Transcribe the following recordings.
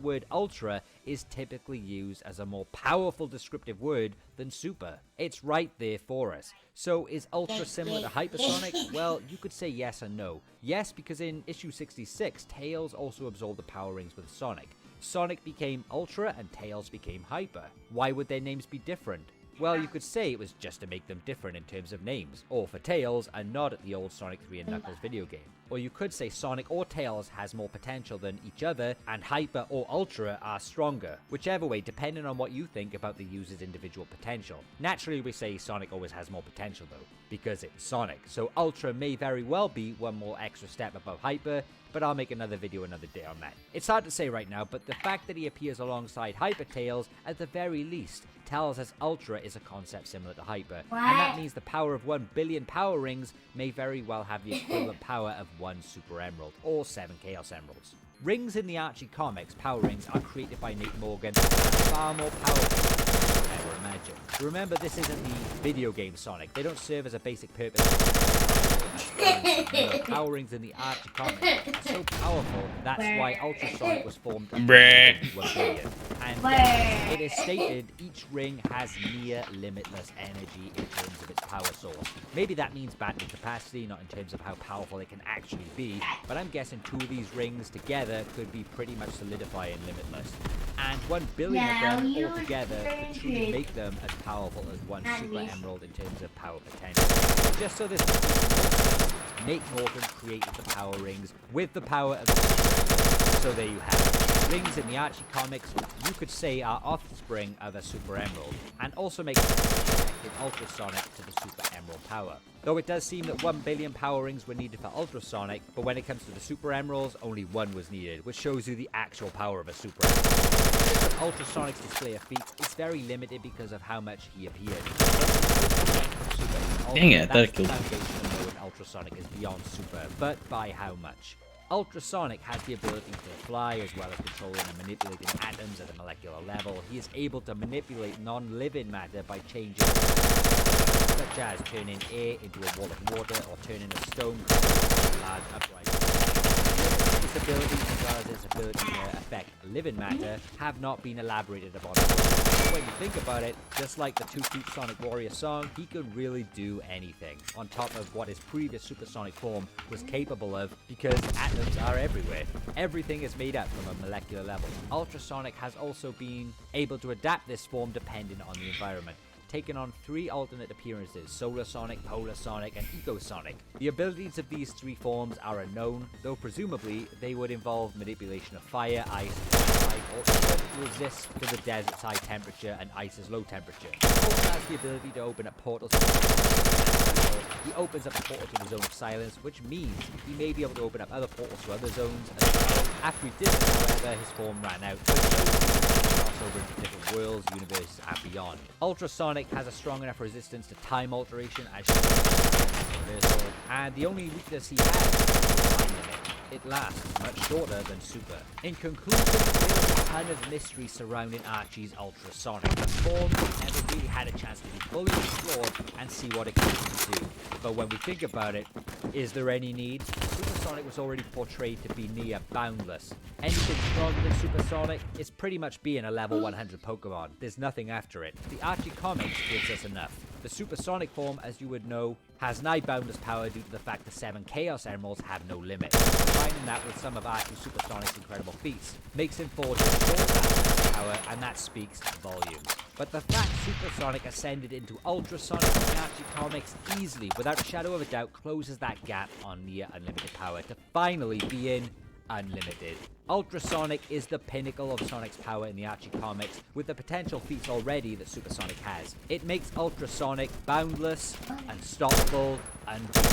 word ultra is typically used as a more powerful descriptive word than super. It's right there for us. So is ultra similar to hypersonic? Well, you could say yes and no. Yes, because in issue 66, Tails also absorbed the power rings with Sonic. Sonic became ultra and Tails became hyper. Why would their names be different? Well, you could say it was just to make them different in terms of names, or for Tails and nod at the old Sonic 3 and Knuckles video game. Or you could say Sonic or Tails has more potential than each other, and Hyper or Ultra are stronger. Whichever way, depending on what you think about the user's individual potential. Naturally, we say Sonic always has more potential though, because it's Sonic. So Ultra may very well be one more extra step above Hyper, but I'll make another video another day on that. It's hard to say right now, but the fact that he appears alongside Hyper Tails, at the very least, tells us Ultra is a concept similar to Hyper. What? And that means the power of 1 billion power rings may very well have the equivalent power of 1 Super Emerald, or 7 Chaos Emeralds. Rings in the Archie comics, power rings, are created by Nate Morgan and far more powerful than you could ever imagine. Remember, this isn't the video game Sonic. They don't serve as a basic purpose. The power rings in the Archie comics are so powerful, that's why Ultra Sonic was formed in 1 billion. And it is stated each ring has near limitless energy in terms of its power source. Maybe that means battery capacity, not in terms of how powerful it can actually be, but I'm guessing 2 of these rings together could be pretty much solidifying limitless. And 1 billion of them altogether could truly make them as powerful as 1 Super Emerald in terms of power potential. Just so this Nate Morgan created the power rings with the power of the Super. So there you have it. Rings in the Archie comics, you could say, are offspring of a Super Emerald, and also make connected Ultra Sonic to the Super Emerald power. Though it does seem that 1 billion power rings were needed for Ultra Sonic, but when it comes to the Super Emeralds, only 1 was needed, which shows you the actual power of a Super Emerald. Ultra Sonic's display of feats is very limited because of how much he appeared. Dang it, that killed. Ultra Sonic is beyond Super, but by how much? Ultra Sonic has the ability to fly as well as controlling and manipulating atoms at a molecular level. He is able to manipulate non-living matter by changing, such as turning air into a wall of water or turning a stone into a large upright. This ability, as well as its ability to affect living matter, have not been elaborated upon. When you think about it, just like the 2 Feet Sonic Warrior song, he could really do anything, on top of what his previous supersonic form was capable of, because atoms are everywhere. Everything is made up from a molecular level. Ultrasonic has also been able to adapt this form depending on the environment, taken on 3 alternate appearances: Solar Sonic, Polar Sonic, and Eco Sonic. The abilities of these 3 forms are unknown, though presumably they would involve manipulation of fire, ice, light, or even resist to the desert's high temperature and ice's low temperature. He also has the ability to open up portals. He opens up a portal to the Zone of Silence, which means he may be able to open up other portals to other zones as well. After he did this, however, his form ran out, so cross over into different worlds, universes, and beyond. Ultrasonic has a strong enough resistance to time alteration as universal, and the only weakness he has is time limit. It lasts much shorter than Super. In conclusion, there is a ton of mystery surrounding Archie's Ultrasonic. The form never really had a chance to be fully explored and see what it can do. But when we think about it, is there any need? Supersonic was already portrayed to be near boundless. Anything stronger than Supersonic is pretty much being a level 100 Pokemon. There's nothing after it. The Archie comics gives us enough. The supersonic form, as you would know, has nigh boundless power due to the fact the 7 Chaos Emeralds have no limit. Combining that with some of Archie Supersonic's incredible feats makes him forge that power, and that speaks volumes. But the fact Supersonic ascended into Ultrasonic in the Archie comics easily, without a shadow of a doubt, closes that gap on near unlimited power to finally be in unlimited. Ultrasonic is the pinnacle of Sonic's power in the Archie comics, with the potential feats already that Supersonic has. It makes Ultrasonic boundless, unstoppable, unbeatable.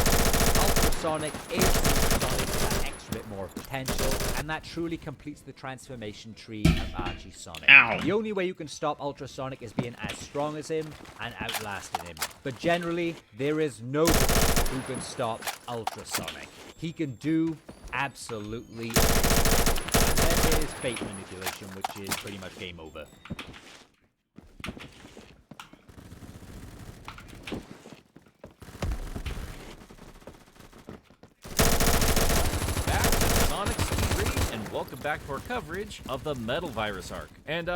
Ultrasonic is Supersonic with that extra bit more potential, and that truly completes the transformation tree of Archie Sonic. Ow. The only way you can stop Ultrasonic is being as strong as him and outlasting him. But generally, there is nobody who can stop Ultrasonic. He can do absolutely everything. And then there's fate manipulation, which is pretty much game over. Back to Sonic's 3 and welcome back to our coverage of the Metal Virus arc. And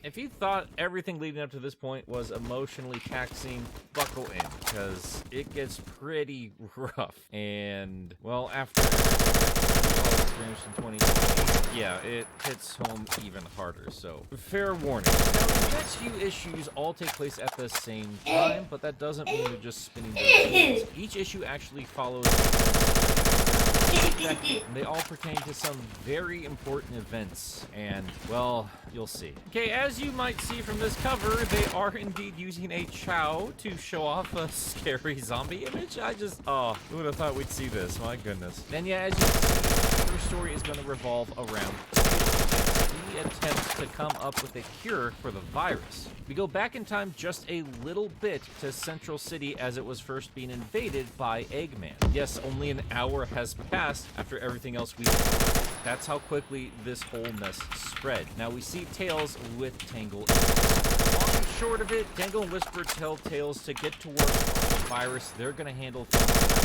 if you thought everything leading up to this point was emotionally taxing, buckle in, because it gets pretty rough. And, well, after experienced in 2020, yeah, it hits home even harder, so fair warning. Now, the next few issues all take place at the same time, but that doesn't mean they're just spinning their wheels. Each issue actually follows and they all pertain to some very important events, and, well, you'll see. Okay, as you might see from this cover, they are indeed using a chow to show off a scary zombie image. Oh, who would have thought we'd see this? My goodness. And yeah, as you can see, your story is going to revolve around he attempts to come up with a cure for the virus. We go back in time just a little bit to Central City as it was first being invaded by Eggman. Yes, only an hour has passed after everything else we did. That's how quickly this whole mess spread. Now we see Tails with Tangle. Long and short of it, Tangle and Whisper tell Tails to get to work on the virus. They're gonna handle things.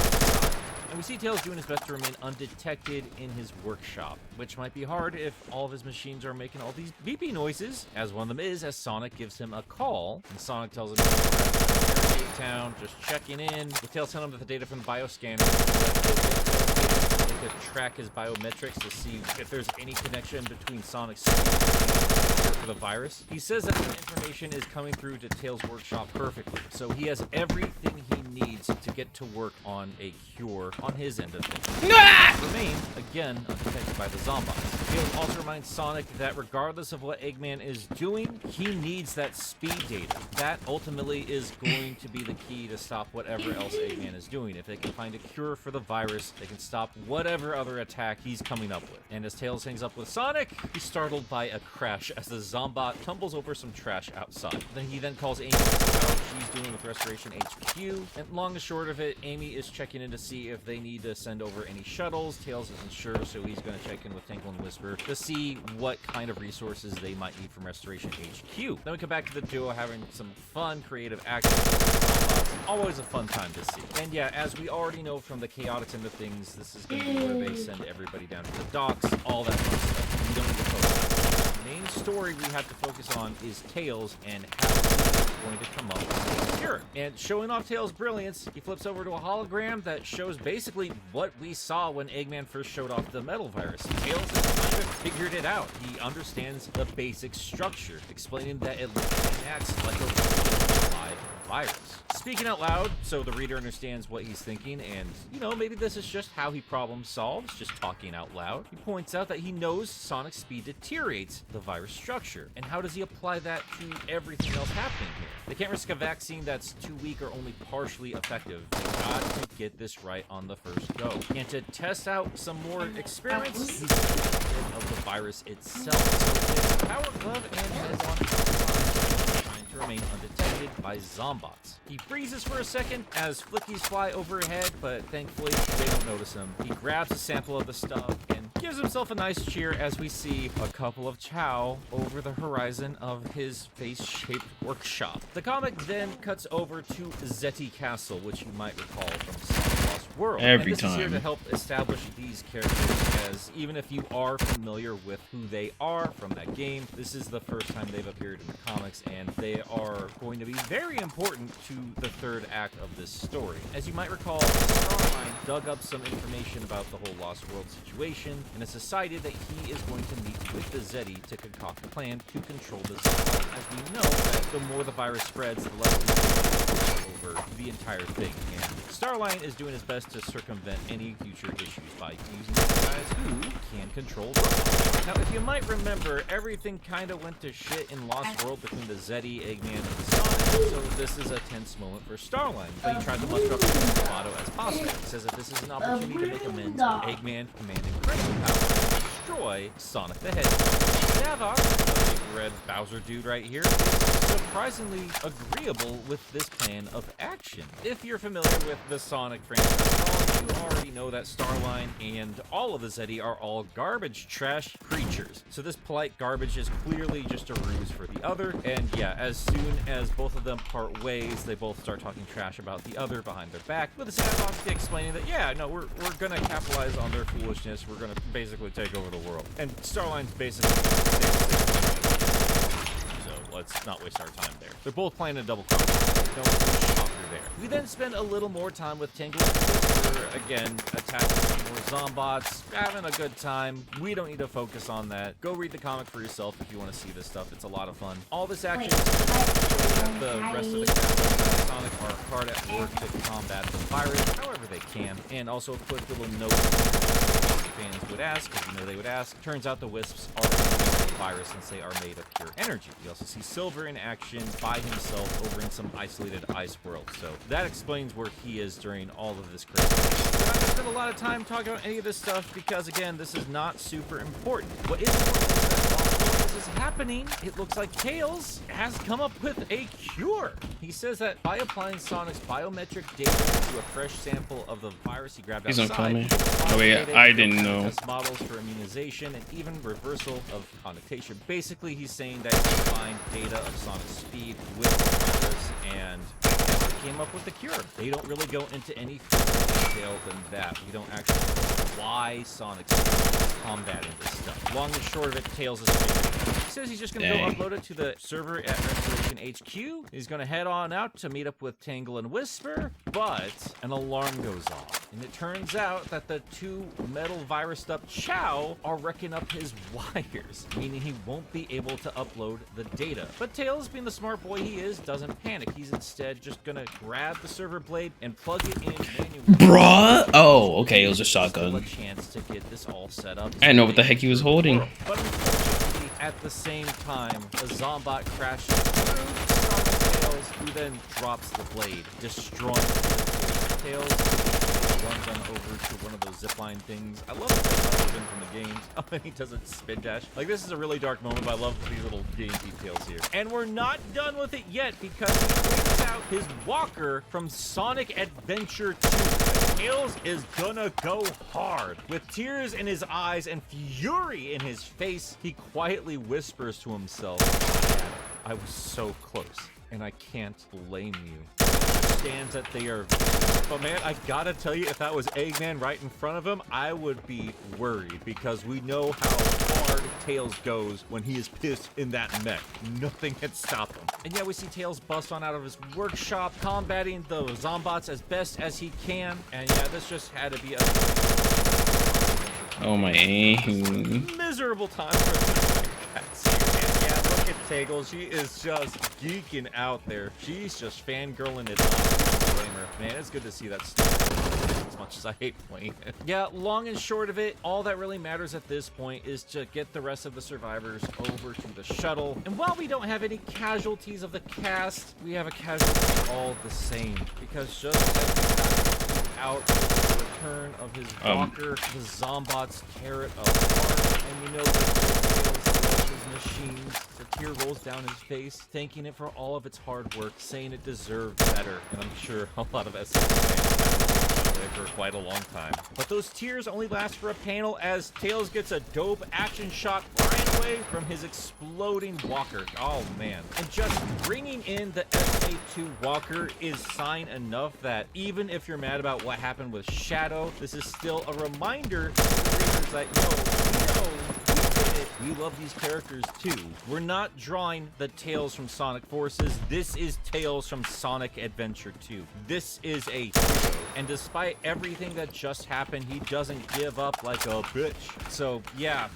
And we see Tails doing his best to remain undetected in his workshop, which might be hard if all of his machines are making all these beepy noises, as one of them is as Sonic gives him a call, and Sonic tells him to town, just checking in, with Tails telling him that the data from the bioscanner to track his biometrics to see if there's any connection between Sonic's for the virus. He says that the information is coming through to Tails' workshop perfectly, so he has everything he needs to get to work on a cure on his end of things. Remain, again, unaffected by the zombies. Tails also reminds Sonic that regardless of what Eggman is doing, he needs that speed data. That ultimately is going to be the key to stop whatever else Eggman is doing. If they can find a cure for the virus, they can stop whatever other attack he's coming up with. And as Tails hangs up with Sonic, he's startled by a crash as the Zombot tumbles over some trash outside. Then he calls Amy what she's doing with Restoration HQ. And long and short of it, Amy is checking in to see if they need to send over any shuttles. Tails isn't sure, so he's going to check in with Tangle and Whisper to see what kind of resources they might need from Restoration HQ. Then we come back to the duo having some fun, creative action. Always a fun time to see. And yeah, as we already know from the chaotic end of things, this is going to be where they send everybody down to the docks, all that fun stuff. We don't need to focus. The main story we have to focus on is Tails and how he's going to come up with a cure. And showing off Tails' brilliance, he flips over to a hologram that shows basically what we saw when Eggman first showed off the metal virus. Tails has kind of figured it out. He understands the basic structure, explaining that it acts like a live virus. Speaking out loud, so the reader understands what he's thinking, and, you know, maybe this is just how he problem solves, just talking out loud. He points out that he knows Sonic's speed deteriorates the virus structure, and how does he apply that to everything else happening here? They can't risk a vaccine that's too weak or only partially effective. They got to get this right on the first go. And to test out some more experiments, he's of the virus itself. So his power glove and head on trying to remain undetected by zombots. He freezes for a second as flickies fly overhead, but thankfully they don't notice him. He grabs a sample of the stuff and gives himself a nice cheer as we see a couple of chow over the horizon of his face-shaped workshop. The comic then cuts over to Zeti Castle, which you might recall from Sonic Lost World. Every and this time. is here to help establish these characters, as even if you are familiar with who they are from that game, this is the first time they've appeared in the comics, and they are going to be very important to the third act of this story. As you might recall, Starline dug up some information about the whole Lost World situation, and has decided that he is going to meet with the Zeti to concoct a plan to control the zombies. As we know, that the more the virus spreads, the less we over the entire thing. And Starline is doing his best to circumvent any future issues by using these guys who can control robots. Now, if you might remember, everything kind of went to shit in Lost World between the Zeti, Eggman, and Sonic, so this is a tense moment for Starline, but he tries to muster up as much bravado as possible. He says that this is an opportunity to make amends with Eggman commanding Crazy Power to destroy Sonic the Hedgehog. Davok, the big red Bowser dude right here, is surprisingly agreeable with this plan of action. If you're familiar with the Sonic franchise, you already know that Starline and all of the Zeddy are all garbage trash creatures. So this polite garbage is clearly just a ruse for the other, and yeah, as soon as both of them part ways, they both start talking trash about the other behind their back, with the Sandbox explaining that, yeah, no, we're gonna capitalize on their foolishness, we're gonna basically take over the world. And Starline's basically let's not waste our time there. They're both playing a double cross. No shocker there. We then spend a little more time with Tingle and Whisper, again, attacking some more Zombots, having a good time. We don't need to focus on that. Go read the comic for yourself if you want to see this stuff. It's a lot of fun. All this action and the rest of the characters in Sonic are hard at work to combat the virus however they can. And also a quick little note fans would ask, because you know they would ask, turns out the Wisps are the virus since they are made of pure energy. We also see Silver in action by himself over in some isolated ice world, so that explains where he is during all of this crazy. We're not going to spend a lot of time talking about any of this stuff because, again, this is not super important. What is important is that while this is happening, it looks like Tails has come up with a cure. He says that by applying Sonic's biometric data to a fresh sample of the virus he grabbed outside, he's gonna kill me. Oh wait, I didn't know. Test models for immunization and even reversal of connotation. Basically, he's saying that he can find data of Sonic's speed with the virus, and came up with the cure. They don't really go into any further detail than that. We don't actually know why Sonic's combating this stuff. Long and short of it, Tails is he says he's just going to go upload it to the server at Restoration HQ. He's going to head on out to meet up with Tangle and Whisper, but an alarm goes off. And it turns out that the two metal virused up Chow are wrecking up his wires, meaning he won't be able to upload the data. But Tails, being the smart boy he is, doesn't panic. He's instead just gonna grab the server blade and plug it in manually. Bruh! Oh, okay, it was a Still shotgun. a chance to get this all set up. I didn't know what the heck he was holding. But unfortunately, at the same time, a Zombot crashes through Sonic Tails, who then drops the blade, destroying the Tails. Runs on over to one of those zipline things. I love the him from the game. Oh, and he does a spin dash. Like, this is a really dark moment, but I love these little game details here. And we're not done with it yet, because he brings out his walker from Sonic Adventure 2. Tails is gonna go hard. With tears in his eyes and fury in his face, he quietly whispers to himself, "I was so close, and I can't blame you." Understands that they are, but man, I gotta tell you, if that was Eggman right in front of him, I would be worried, because we know how hard Tails goes when he is pissed in that mech. Nothing can stop him. And yeah, we see Tails bust on out of his workshop, combating the Zombots as best as he can. And yeah, this just had to be a Oh my aim. miserable time for the cats. And yeah, look at Tangle. She is just geeking out there. She's just fangirling it up. Man, it's good to see that stuff as much as I hate playing it. Yeah, long and short of it, all that really matters at this point is to get the rest of the survivors over to the shuttle. And while we don't have any casualties of the cast, we have a casualty all the same, because just as we out with the return of his walker, the Zombots tear it apart, and we know that Tails his machines. The tear rolls down his face, thanking it for all of its hard work, saying it deserved better. And I'm sure a lot of SCP fans have for quite a long time. But those tears only last for a panel, as Tails gets a dope action shot flying away from his exploding walker. Oh man. And just bringing in the SA2 walker is sign enough that even if you're mad about what happened with Shadow, this is still a reminder to the readers that, we love these characters too. We're not drawing the Tails from Sonic Forces. This is Tails from Sonic Adventure 2. This is a hero. And despite everything that just happened, he doesn't give up like a bitch. So yeah,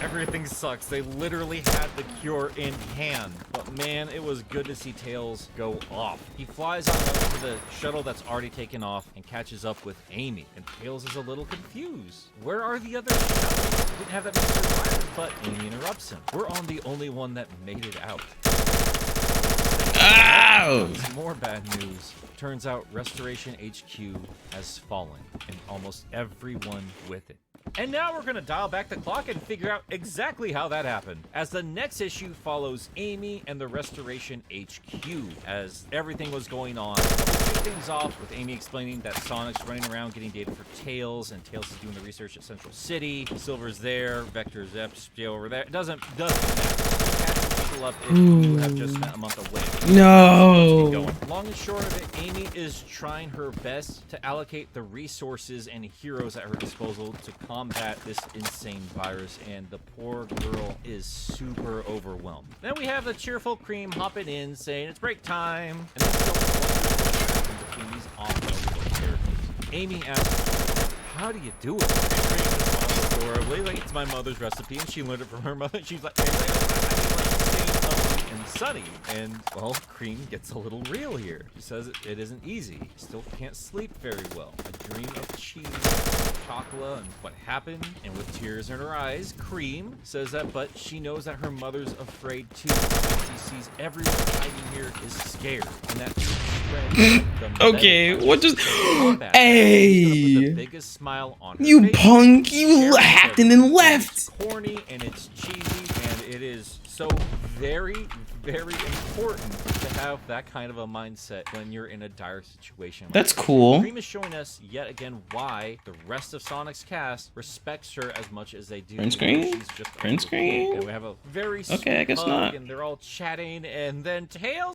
everything sucks. They literally had the cure in hand. But man, it was good to see Tails go off. He flies on over to the shuttle that's already taken off and catches up with Amy. And Tails is a little confused. Where are the other shuttles? Didn't have that many survivors, but Amy interrupts him. We're on the only one that made it out. Ow! Some more bad news. Turns out Restoration HQ has fallen, and almost everyone with it. And now we're gonna dial back the clock and figure out exactly how that happened, as the next issue follows Amy and the Restoration HQ as everything was going on. We kick things off with Amy explaining that Sonic's running around getting data for Tails, and Tails is doing the research at Central City. Silver's there, Vector's up, still over there. It doesn't matter. Catch people up if you have just spent a month away. No. Long and short of it, Amy is trying her best to allocate the resources and heroes at her disposal to combat this insane virus, and the poor girl is super overwhelmed. Then we have the cheerful Cream hopping in, saying it's break time, and then between these awful little characters. Amy asks, how do you do it? Cream just adorably, like, it's my mother's recipe, and she learned it from her mother. She's like, and Sunny, and well, Cream gets a little real here. She says it isn't easy. Still can't sleep very well. I dream of cheese, chocolate, and what happened. And with tears in her eyes, Cream says that, but she knows that her mother's afraid too. She sees everyone hiding here is scared, and that Okay, what just? Put Hey, the biggest smile on her you face. punk! You hacked and then left. It's corny and it's cheesy, and it is so very, very important to have that kind of a mindset when you're in a dire situation. That's cool. Cream is showing us yet again why the rest of Sonic's cast respects her as much as they do. Print screen? She's just a Print little kid. screen? And we have a very Okay, I guess sweet not. hug, and they're all chatting, and then Tails